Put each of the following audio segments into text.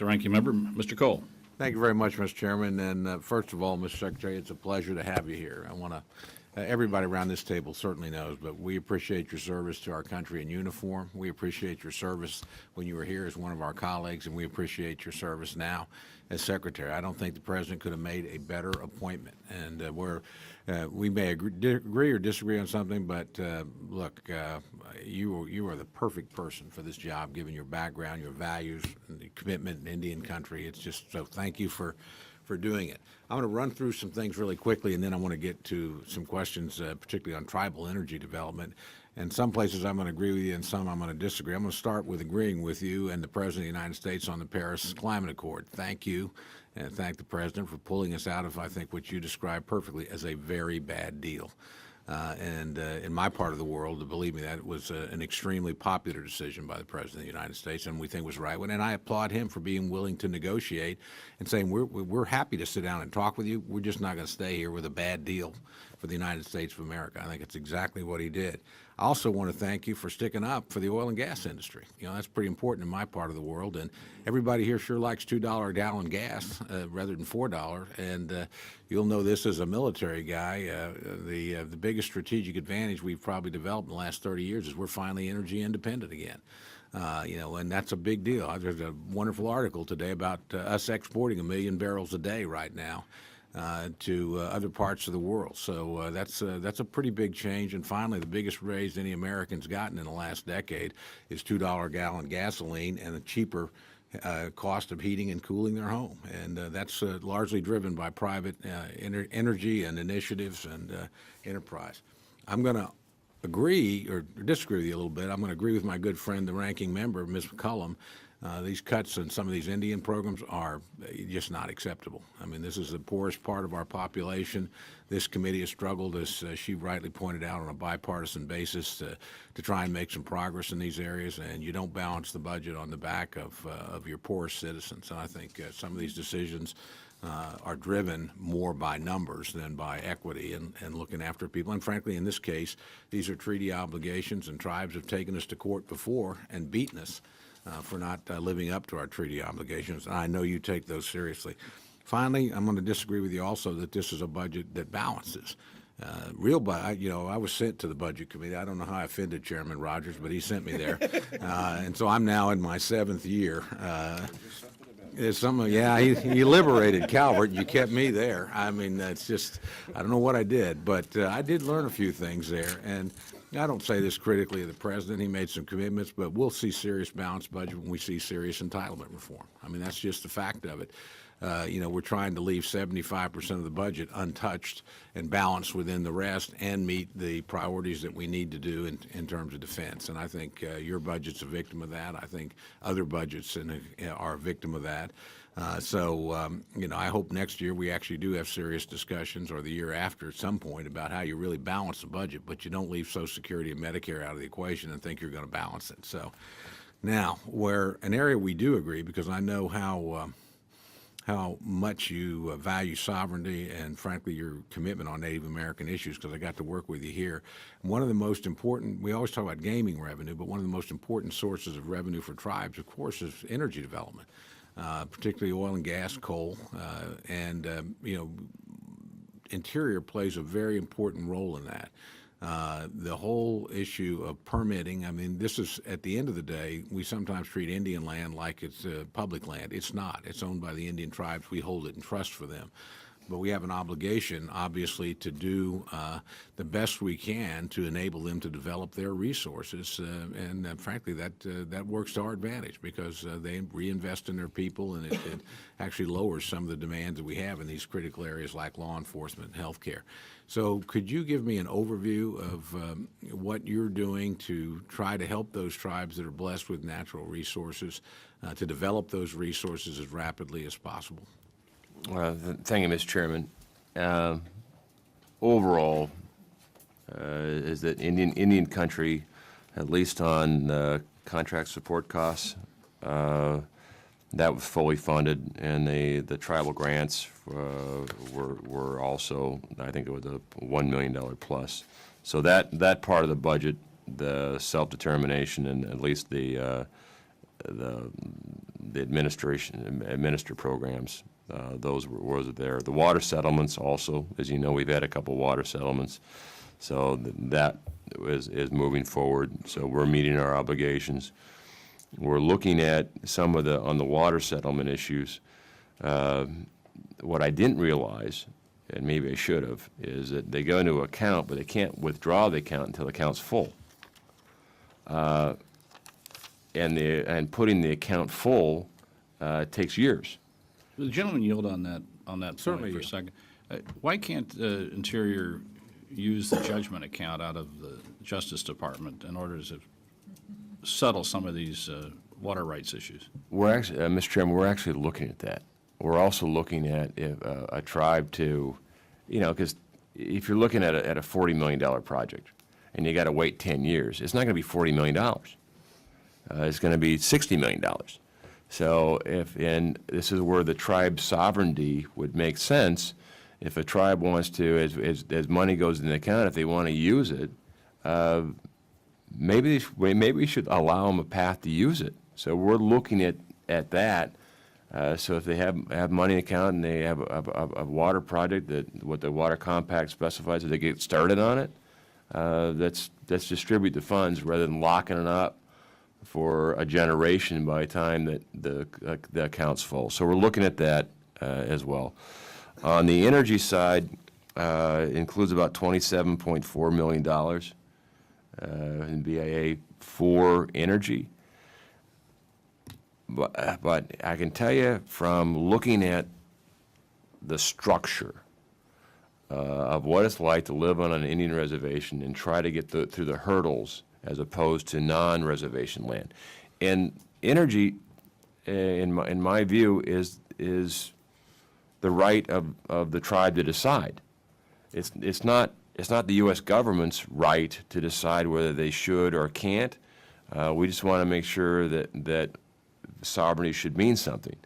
The ranking member, Mr. Cole. Thank you very much, Mr. Chairman. And first of all, Mr. Secretary, it's a pleasure to have you here. I want to, everybody around this table certainly knows, but we appreciate your service to our country in uniform. We appreciate your service when you were here as one of our colleagues, and we appreciate your service now as Secretary. I don't think the President could have made a better appointment. And we may agree or disagree on something, but look, you are the perfect person for this job, given your background, your values, and the commitment in Indian country. It's just so thank you for doing it. I'm going to run through some things really quickly, and then I want to get to some questions, particularly on tribal energy development. And some places I'm going to agree with you, and some I'm going to disagree. I'm going to start with agreeing with you and the President of the United States on the Paris Climate Accord. Thank you, and thank the President for pulling us out of, I think, what you described perfectly as a very bad deal. In my part of the world, believe me, that was an extremely popular decision by the President of the United States, and we think was right one. And I applaud him for being willing to negotiate and saying we're happy to sit down and talk with you. We're just not going to stay here with a bad deal for the United States of America. I think it's exactly what he did. I also want to thank you for sticking up for the oil and gas industry. You know, that's pretty important in my part of the world, and everybody here sure likes $2 a gallon gas rather than $4. And you'll know this as a military guy. The biggest strategic advantage we've probably developed in the last 30 years is we're finally energy independent again. And that's a big deal. There's a wonderful article today about us exporting 1 million barrels a day right now to other parts of the world. So that's a pretty big change. And finally, the biggest raise any American's gotten in the last decade is $2 a gallon gasoline and a cheaper cost of heating and cooling their home. And that's largely driven by private energy and initiatives and enterprise. I'm going to agree or disagree with you a little bit. I'm going to agree with my good friend, the ranking member, Ms. McCollum. These cuts in some of these Indian programs are just not acceptable. I mean, this is the poorest part of our population. This committee has struggled, as she rightly pointed out, on a bipartisan basis to try and make some progress in these areas, and you don't balance the budget on the back of your poorest citizens. And I think some of these decisions are driven more by numbers than by equity and looking after people. And frankly, in this case, these are treaty obligations, and tribes have taken us to court before and beaten us for not living up to our treaty obligations. And I know you take those seriously. Finally, I'm going to disagree with you also that this is a budget that balances. I was sent to the Budget Committee. I don't know how I offended Chairman Rogers, but he sent me there. And so I'm now in my 7th year. He liberated Calvert. You kept me there. I mean, that's just, I don't know what I did, but I did learn a few things there. And I don't say this critically of the President. He made some commitments, but we'll see serious balanced budget when we see serious entitlement reform. I mean, that's just the fact of it. We're trying to leave 75% of the budget untouched and balanced within the rest and meet the priorities that we need to do in terms of defense. And I think your budget's a victim of that. I think other budgets are a victim of that. I hope next year we actually do have serious discussions, or the year after at some point, about how you really balance the budget, but you don't leave Social Security and Medicare out of the equation and think you're going to balance it. So now, where an area we do agree, because I know how much you value sovereignty and, frankly, your commitment on Native American issues, because I got to work with you here. One of the most important, we always talk about gaming revenue, but one of the most important sources of revenue for tribes, of course, is energy development, particularly oil and gas, coal, Interior plays a very important role in that. The whole issue of permitting, I mean, this is, at the end of the day, we sometimes treat Indian land like it's public land. It's not. It's owned by the Indian tribes. We hold it in trust for them. But we have an obligation, obviously, to do the best we can to enable them to develop their resources. Frankly, that works to our advantage, because they reinvest in their people, and it actually lowers some of the demands that we have in these critical areas like law enforcement and health care. So could you give me an overview of what you're doing to try to help those tribes that are blessed with natural resources to develop those resources as rapidly as possible? Thank you, Mr. Chairman. Overall, is that Indian country, at least on contract support costs, that was fully funded, and the tribal grants were also, I think it was a $1 million plus. So that part of the budget, the self-determination, and at least the the administer programs. Those were there. The water settlements also, as you know, we've had a couple water settlements. So that is moving forward. So we're meeting our obligations. We're looking at some of on the water settlement issues. What I didn't realize, and maybe I should have, is that they go into account, but they can't withdraw the account until the account's full. And putting the account full takes years. The gentleman yield on that Certainly. point for a second. Why can't Interior use the judgment account out of the Justice Department in order to settle some of these water rights issues? We're actually, Mr. Chairman, we're actually looking at that. We're also looking at a tribe to, because if you're looking at a $40 million project and you got to wait 10 years, it's not going to be $40 million. It's going to be $60 million. So and this is where the tribe's sovereignty would make sense. If a tribe wants to, as money goes in the account, if they want to use it, maybe we should allow them a path to use it. So we're looking at that. So if they have money in the account and they have a water project that what the water compact specifies, if they get started on it, let's distribute the funds rather than locking it up for a generation by the time that the account's full. So we're looking at that as well. On the energy side, it includes about $27.4 million in BIA for energy. But I can tell you from looking at the structure of what it's like to live on an Indian reservation and try to get through the hurdles as opposed to non-reservation land. And energy, in my view, is the right of the tribe to decide. It's not the U.S. government's right to decide whether they should or can't. We just want to make sure that sovereignty should mean something.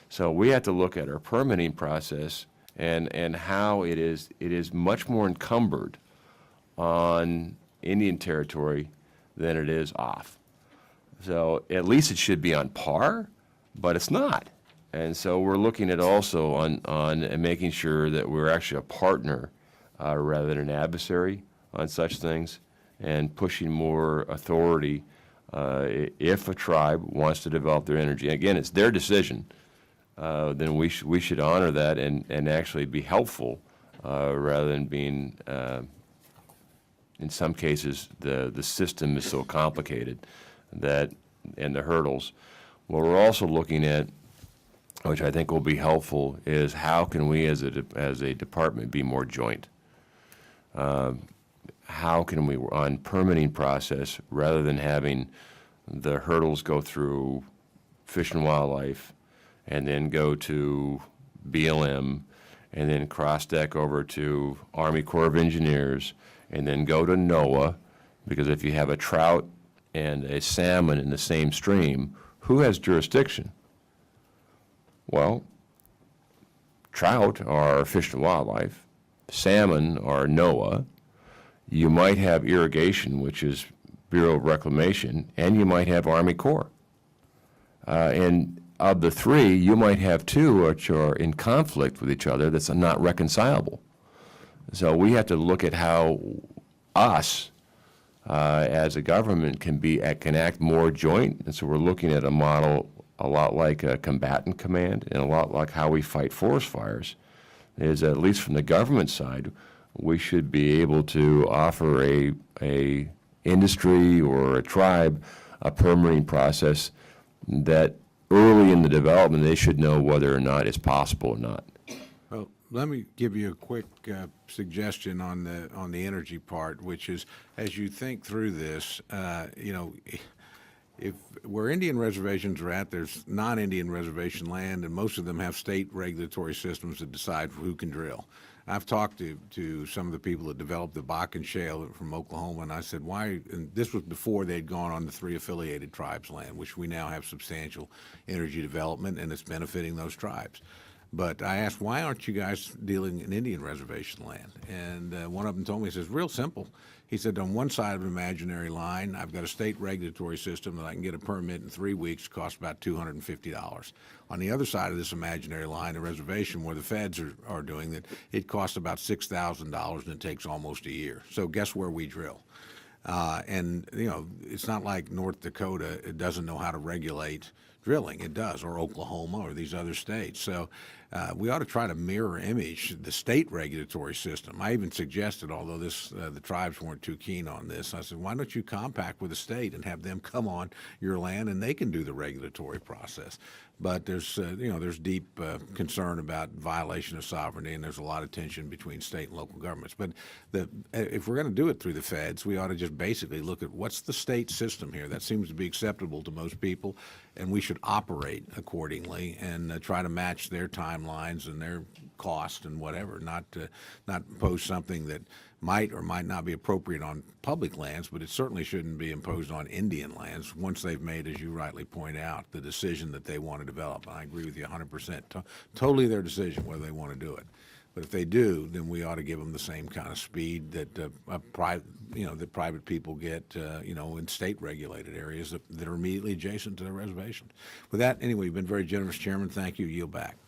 So we have to look at our permitting process and how it is much more encumbered on Indian territory than it is off. So at least it should be on par, but it's not. And so we're looking at also on making sure that we're actually a partner rather than an adversary on such things, and pushing more authority if a tribe wants to develop their energy. Again, it's their decision. Then we should honor that and actually be helpful rather than being, in some cases, the system is so complicated and the hurdles. What we're also looking at, which I think will be helpful, is how can we as a department be more joint? How can we, on permitting process, rather than having the hurdles go through Fish and Wildlife and then go to BLM and then cross-deck over to Army Corps of Engineers and then go to NOAA, because if you have a trout and a salmon in the same stream, who has jurisdiction? Well, trout are Fish and Wildlife, salmon are NOAA, you might have irrigation, which is Bureau of Reclamation, and you might have Army Corps. And of the three, you might have two which are in conflict with each other that's not reconcilable. So we have to look at how us, as a government, can act more joint. And so we're looking at a model a lot like a combatant command and a lot like how we fight forest fires, is at least from the government side, we should be able to offer a industry or a tribe a permitting process that early in the development they should know whether or not it's possible or not. Well, let me give you a quick suggestion on the energy part, which is, as you think through this, if where Indian reservations are at, there's non-Indian reservation land, and most of them have state regulatory systems that decide who can drill. I've talked to some of the people that developed the Bakken Shale from Oklahoma, and I said, why, and this was before they'd gone on the 3 affiliated tribes' land, which we now have substantial energy development, and it's benefiting those tribes. But I asked, why aren't you guys dealing in Indian reservation land? And one of them told me, he says, real simple. He said, on one side of an imaginary line, I've got a state regulatory system that I can get a permit in 3 weeks, costs about $250. On the other side of this imaginary line, a reservation where the feds are doing that, it costs about $6,000 and it takes almost a year. So guess where we drill? And, you know, it's not like North Dakota, it doesn't know how to regulate drilling. It does, or Oklahoma, or these other states. So we ought to try to mirror image the state regulatory system. I even suggested, although the tribes weren't too keen on this, I said, why don't you compact with the state and have them come on your land and they can do the regulatory process? But there's, there's deep concern about violation of sovereignty, and there's a lot of tension between state and local governments. But if we're going to do it through the feds, we ought to just basically look at what's the state system here. That seems to be acceptable to most people, and we should operate accordingly and try to match their timelines and their cost and whatever, not impose something that might or might not be appropriate on public lands, but it certainly shouldn't be imposed on Indian lands once they've made, as you rightly point out, the decision that they want to develop. And I agree with you 100%. Totally their decision whether they want to do it. But if they do, then we ought to give them the same kind of speed that that private people get, in state-regulated areas that are immediately adjacent to their reservation. With that, anyway, you've been very generous, Chairman. Thank you. Yield back.